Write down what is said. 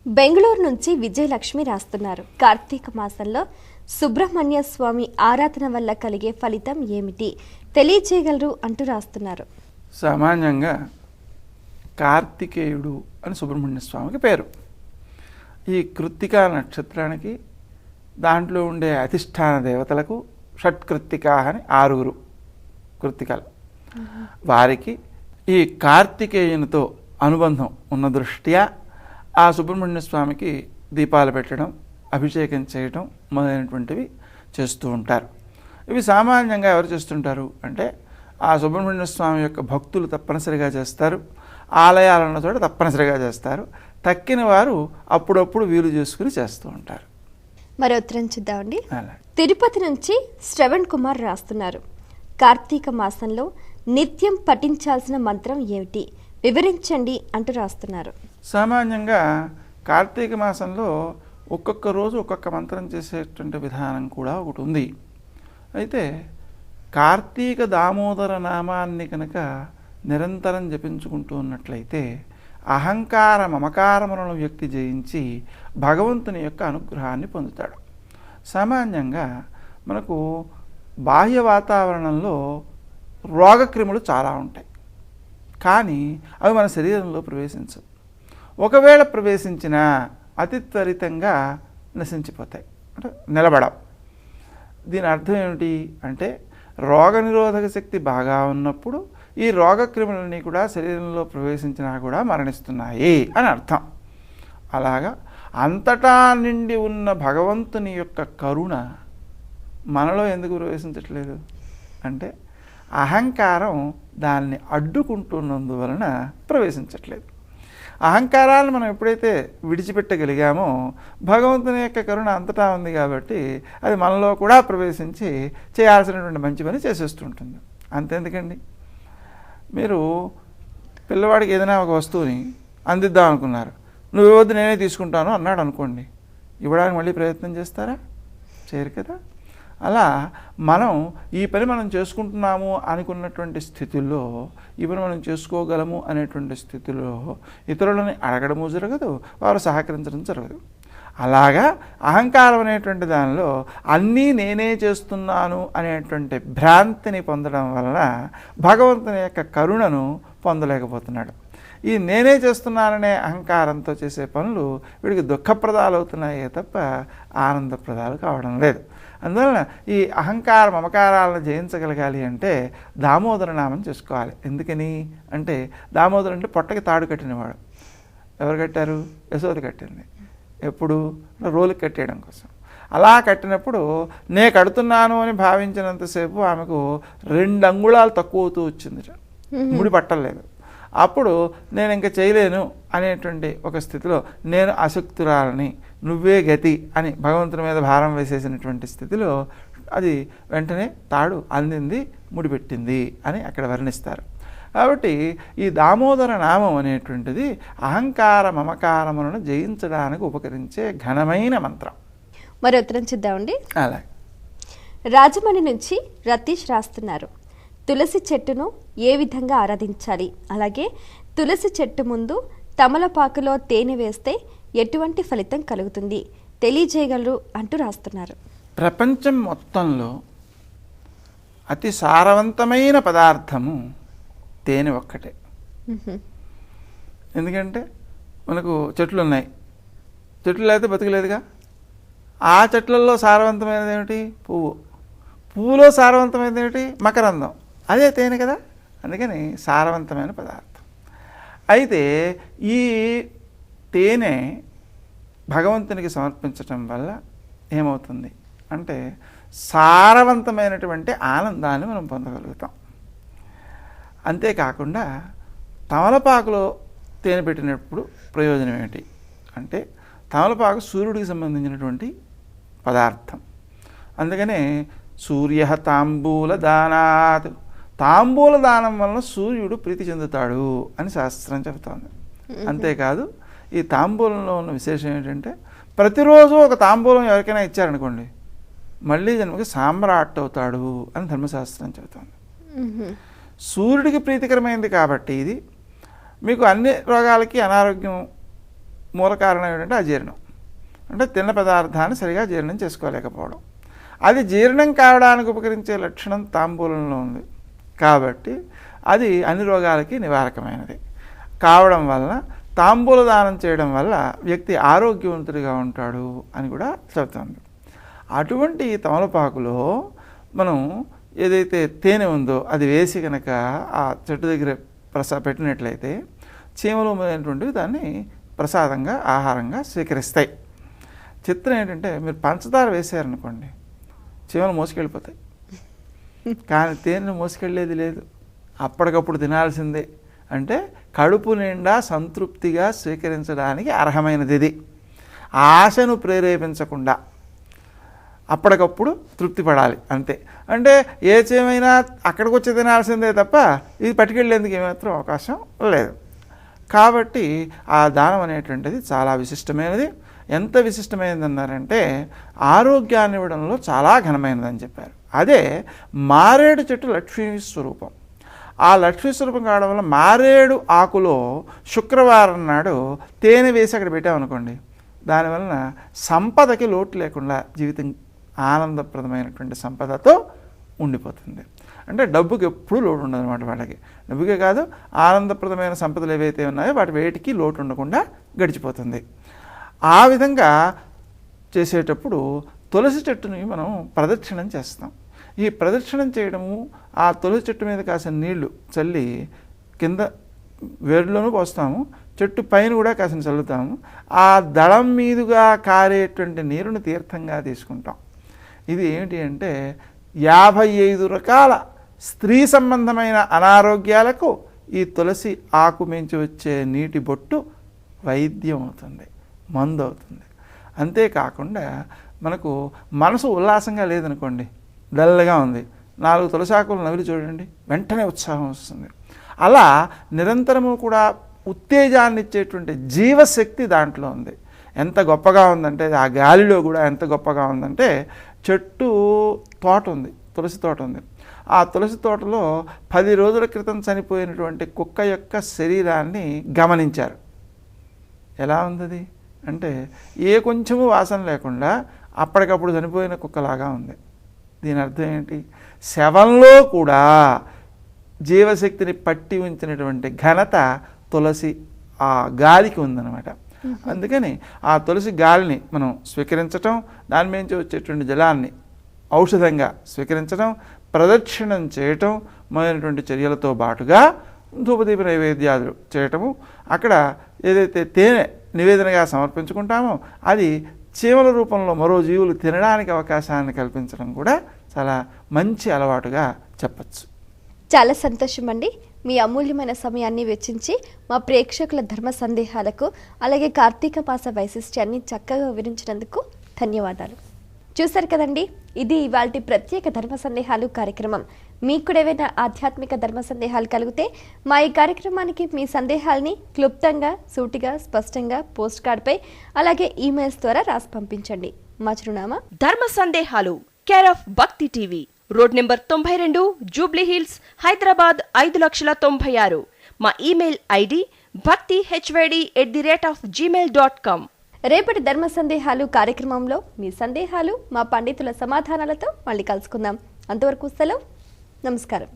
బెంగళూరు నుంచి విజయలక్ష్మి రాస్తున్నారు. కార్తీక మాసంలో సుబ్రహ్మణ్య స్వామి ఆరాధన వల్ల కలిగే ఫలితం ఏమిటి తెలియచేయగలరు అంటూ రాస్తున్నారు. సామాన్యంగా కార్తికేయుడు అని సుబ్రహ్మణ్య స్వామికి పేరు. ఈ కృత్తికా నక్షత్రానికి దాంట్లో ఉండే అధిష్టాన దేవతలకు షట్కృత్తికా అని 6 కృత్తికలు. వారికి ఈ కార్తికేయునితో అనుబంధం ఉన్న దృష్ట్యా ఆ సుబ్రహ్మణ్య స్వామికి దీపాలు పెట్టడం, అభిషేకం చేయడం మొదలైనటువంటివి చేస్తూ ఉంటారు. ఇవి సామాన్యంగా ఎవరు చేస్తుంటారు అంటే ఆ సుబ్రహ్మణ్య స్వామి యొక్క భక్తులు తప్పనిసరిగా చేస్తారు. ఆలయాలున్న చోట తప్పనిసరిగా చేస్తారు. తక్కిన వారు అప్పుడప్పుడు వీలు చేసుకుని చేస్తూ ఉంటారు. మరో ఉత్తరం చూద్దామండి. తిరుపతి నుంచి శ్రవణ్ కుమార్ రాస్తున్నారు. కార్తీక మాసంలో నిత్యం పఠించాల్సిన మంత్రం ఏమిటి వివరించండి అంటూ రాస్తున్నారు. సామాన్యంగా కార్తీక మాసంలో ఒక్కొక్క రోజు ఒక్కొక్క మంత్రం చేసేటువంటి విధానం కూడా ఒకటి ఉంది. అయితే కార్తీక దామోదర నామాన్ని కనుక నిరంతరం జపించుకుంటూ ఉన్నట్లయితే అహంకార మమకారములను వ్యక్తి జయించి భగవంతుని యొక్క అనుగ్రహాన్ని పొందుతాడు. సామాన్యంగా మనకు బాహ్య వాతావరణంలో రోగక్రిములు చాలా ఉంటాయి, కానీ అవి మన శరీరంలో ప్రవేశించవు. ఒకవేళ ప్రవేశించినా అతి త్వరితంగా నశించిపోతాయి, అంటే నిలబడవు. దీని అర్థం ఏమిటి అంటే రోగనిరోధక శక్తి బాగా ఉన్నప్పుడు ఈ రోగక్రిములన్నీ కూడా శరీరంలో ప్రవేశించినా కూడా మరణిస్తున్నాయి అని అర్థం. అలాగా అంతటా నిండి ఉన్న భగవంతుని యొక్క కరుణ మనలో ఎందుకు ప్రవేశించట్లేదు అంటే అహంకారం దాన్ని అడ్డుకుంటున్నందువలన ప్రవేశించట్లేదు. అహంకారాన్ని మనం ఎప్పుడైతే విడిచిపెట్టగలిగామో భగవంతుని యొక్క కరుణ అంతటా ఉంది కాబట్టి అది మనలో కూడా ప్రవేశించి చేయాల్సినటువంటి మంచి పని చేసేస్తుంటుంది. అంతెందుకండి, మీరు పిల్లవాడికి ఏదైనా ఒక వస్తువుని అందిద్దాం అనుకున్నారు, నువ్వు ఇవ్వద్దు నేనే తీసుకుంటాను అన్నాడు అనుకోండి, ఇవ్వడానికి మళ్ళీ ప్రయత్నం చేస్తారా? చేయరు కదా. అలా మనం ఈ పని మనం చేసుకుంటున్నాము అనుకున్నటువంటి స్థితిలో ఈ పని మనం చేసుకోగలము అనేటువంటి స్థితిలో ఇతరులని అడగడము జరగదు, వారు సహకరించడం జరగదు. అలాగా అహంకారం అనేటువంటి దానిలో అన్నీ నేనే చేస్తున్నాను అనేటువంటి భ్రాంతిని పొందడం వలన భగవంతుని యొక్క కరుణను పొందలేకపోతున్నాడు. ఈ నేనే చేస్తున్నాననే అహంకారంతో చేసే పనులు వీడికి దుఃఖప్రదాలు అవుతున్నాయే తప్ప ఆనందప్రదాలు కావడం లేదు. అందువలన ఈ అహంకార మమకారాలను జయించగలగాలి అంటే దామోదర నామం చేసుకోవాలి. ఎందుకని అంటే దామోదరు అంటే పొట్టకి తాడు కట్టినవాడు. ఎవరు కట్టారు? యశోద కట్టింది. ఎప్పుడు? రోలుకి కట్టేయడం కోసం. అలా కట్టినప్పుడు నే కడుతున్నాను అని భావించినంతసేపు ఆమెకు 2 అంగుళాలు తక్కువ అవుతూ వచ్చింది, ముడి పట్టలేదు. అప్పుడు నేను ఇంకా చేయలేను అనేటువంటి ఒక స్థితిలో నేను అశక్తురాలని, నువ్వే గతి అని భగవంతుని మీద భారం వేసేసినటువంటి స్థితిలో అది వెంటనే తాడు అందింది, ముడిపెట్టింది అని అక్కడ వర్ణిస్తారు. కాబట్టి ఈ దామోదర నామం అనేటువంటిది అహంకార మమకారములను జయించడానికి ఉపకరించే ఘనమైన మంత్రం. మరో ఉత్తరం చూద్దామండి. అలాగే రాజమండ్రి నుంచి రతీష్ రాస్తున్నారు. తులసి చెట్టును ఏ విధంగా ఆరాధించాలి, అలాగే తులసి చెట్టు ముందు తమలపాకులో తేనె వేస్తే ఎటువంటి ఫలితం కలుగుతుంది తెలియజేయగలరు అంటూ రాస్తున్నారు. ప్రపంచం మొత్తంలో అతి సారవంతమైన పదార్థము తేనె ఒక్కటే. ఎందుకంటే మనకు చెట్లు ఉన్నాయి, చెట్లు లేకపోతే బతకలేదుగా. ఆ చెట్లలో సారవంతమైనది ఏమిటి? పువ్వు. పువ్వులో సారవంతమైనది ఏమిటి? మకరందం. అదే తేనె కదా. అందుకని సారవంతమైన పదార్థం. అయితే ఈ తేనె భగవంతునికి సమర్పించటం వల్ల ఏమవుతుంది అంటే సారవంతమైనటువంటి ఆనందాన్ని మనం పొందగలుగుతాం. అంతేకాకుండా తమలపాకులో తేనె పెట్టినప్పుడు ప్రయోజనం ఏమిటి అంటే తమలపాకు సూర్యుడికి సంబంధించినటువంటి పదార్థం. అందుకనే సూర్య తాంబూల దానాత్, తాంబూల దానం వలన సూర్యుడు ప్రీతి చెందుతాడు అని శాస్త్రం చెబుతోంది. అంతేకాదు ఈ తాంబూలంలో ఉన్న విశేషం ఏంటంటే ప్రతిరోజు ఒక తాంబూలం ఎవరికైనా ఇచ్చారనుకోండి మళ్ళీ జన్మకి సామ్రాట్ అవుతాడు అని ధర్మశాస్త్రం చెబుతోంది. సూర్యుడికి ప్రీతికరమైంది కాబట్టి ఇది మీకు అన్ని రోగాలకి అనారోగ్యం మూల కారణం ఏంటంటే అజీర్ణం. అంటే తిన్న పదార్థాన్ని సరిగా జీర్ణం చేసుకోలేకపోవడం. అది జీర్ణం కావడానికి ఉపకరించే లక్షణం తాంబూలంలో ఉంది కాబట్టి అది అన్ని రోగాలకి నివారకమైనది కావడం వలన తాంబూల దానం చేయడం వల్ల వ్యక్తి ఆరోగ్యవంతుడిగా ఉంటాడు అని కూడా చెబుతుంది. అటువంటి తమలపాకులో మనం ఏదైతే తేనె ఉందో అది వేసి కనుక ఆ చెట్టు దగ్గర పెట్టినట్లయితే చీమలు మొదలైనటువంటివి దాన్ని ప్రసాదంగా ఆహారంగా స్వీకరిస్తాయి. చిత్రం ఏంటంటే మీరు పంచదార వేసారనుకోండి చీమలు మోసుకెళ్ళిపోతాయి, కానీ తేనెను మోసుకెళ్ళేది లేదు, అప్పటికప్పుడు తినాల్సిందే. అంటే కడుపు నిండా సంతృప్తిగా స్వీకరించడానికి అర్హమైనది ఇది. ఆశను ప్రేరేపించకుండా అప్పటికప్పుడు తృప్తి పడాలి అంతే. అంటే ఏ చీమైనా అక్కడికి వచ్చి తినాల్సిందే తప్ప ఇది పట్టుకెళ్ళేందుకు ఏమాత్రం అవకాశం లేదు. కాబట్టి ఆ దానం అనేటువంటిది చాలా విశిష్టమైనది. ఎంత విశిష్టమైనదన్నారంటే ఆరోగ్యాన్ని ఇవ్వడంలో చాలా ఘనమైనదని చెప్పారు. అదే మారేడు చెట్టు లక్ష్మీ స్వరూపం. ఆ లక్ష్మీ స్వరూపం కావడం వల్ల మారేడు ఆకులో శుక్రవారం నాడు తేనె వేసి అక్కడ పెట్టామనుకోండి, దానివలన సంపదకి లోటు లేకుండా జీవితం ఆనందప్రదమైనటువంటి సంపదతో ఉండిపోతుంది. అంటే డబ్బుకి ఎప్పుడూ లోటు ఉండదు అనమాట. వాళ్ళకి డబ్బుకే కాదు, ఆనందప్రదమైన సంపదలు ఏవైతే ఉన్నాయో వాటి వేటికి లోటు ఉండకుండా గడిచిపోతుంది. ఆ విధంగా చేసేటప్పుడు తులసి చెట్టుని మనం ప్రదక్షిణం చేస్తాం. ఈ ప్రదక్షిణం చేయడము, ఆ తులసి చెట్టు మీద కాసిన నీళ్లు చల్లి కింద వేరులోనూ పోస్తాము, చెట్టు పైన కూడా కాసిన చల్లుతాము. ఆ దళం మీదుగా కారేటువంటి నీరుని తీర్థంగా తీసుకుంటాం. ఇది ఏమిటి అంటే 55 రకాల స్త్రీ సంబంధమైన అనారోగ్యాలకు ఈ తులసి ఆకు మించి వచ్చే నీటి బొట్టు వైద్యం అవుతుంది, మందు అవుతుంది. అంతేకాకుండా మనకు మనసు ఉల్లాసంగా లేదనుకోండి, డల్గా ఉంది, 4 తులసాకులు నవిలి చూడండి, వెంటనే ఉత్సాహం వస్తుంది. అలా నిరంతరము కూడా ఉత్తేజాన్ని ఇచ్చేటువంటి జీవశక్తి దాంట్లో ఉంది. ఎంత గొప్పగా ఉందంటే ఆ గాలిలో కూడా ఎంత గొప్పగా ఉందంటే చెట్టు తోట ఉంది, తులసి తోట ఉంది. ఆ తులసి తోటలో 10 రోజుల క్రితం చనిపోయినటువంటి కుక్క యొక్క శరీరాన్ని గమనించారు. ఎలా ఉంది అంటే ఏ కొంచెము వాసన లేకుండా అప్పటికప్పుడు చనిపోయిన కుక్కలాగా ఉంది. దీని అర్థం ఏంటి? శవంలో కూడా జీవశక్తిని పట్టి ఉంచినటువంటి ఘనత తులసి ఆ గాలికి ఉందన్నమాట. అందుకని ఆ తులసి గాలిని మనం స్వీకరించటం, దాని నుంచి వచ్చేటువంటి జలాన్ని ఔషధంగా స్వీకరించడం, ప్రదక్షిణం చేయటం మొదలైనటువంటి చర్యలతో పాటుగా ధూపదీప నైవేద్యాలు చేయటము, అక్కడ ఏదైతే తేనె నివేదనగా సమర్పించుకుంటామో అది చీమల రూపంలో మరో జీవులు తినడానికి అవకాశాన్ని కల్పించడం కూడా చాలా మంచి అలవాటుగా చెప్పచ్చు. చాలా సంతోషం అండి. మీ అమూల్యమైన సమయాన్ని వెచ్చించి మా ప్రేక్షకుల ధర్మ సందేహాలకు అలాగే కార్తీక మాస వైశిష్ట్యాన్ని చక్కగా వివరించినందుకు ధన్యవాదాలు. చూశారు కదండి, ఇది ఇవాల్టి ప్రత్యేక ధర్మ సందేహాలు కార్యక్రమం. మీకు కూడా ఏవైనా ఆధ్యాత్మిక ధర్మ సందేహాలు కలిగితే మా ఈ కార్యక్రమానికి మీ సందేహాల్ని క్లుప్తంగా, సూటిగా, స్పష్టంగా పోస్ట్ కార్డ్పై అలాగే ఈమెయిల్స్ ద్వారా రాసి పంపించండి. మా చిరునామా ధర్మ సందేహాలు, కేర్ ఆఫ్ భక్తి TV, road number 92, Jubilee hills, Hyderabad 5,96,000. మా ఈమెయిల్ ఐడి bhakti@gmail.com. రేపటి ధర్మ సందేహాలు కార్యక్రమంలో మీ సందేహాలు మా పండితుల సమాధానాలతో మళ్ళీ కలుసుకుందాం. అంతవరకు సెలవు. నమస్కారం.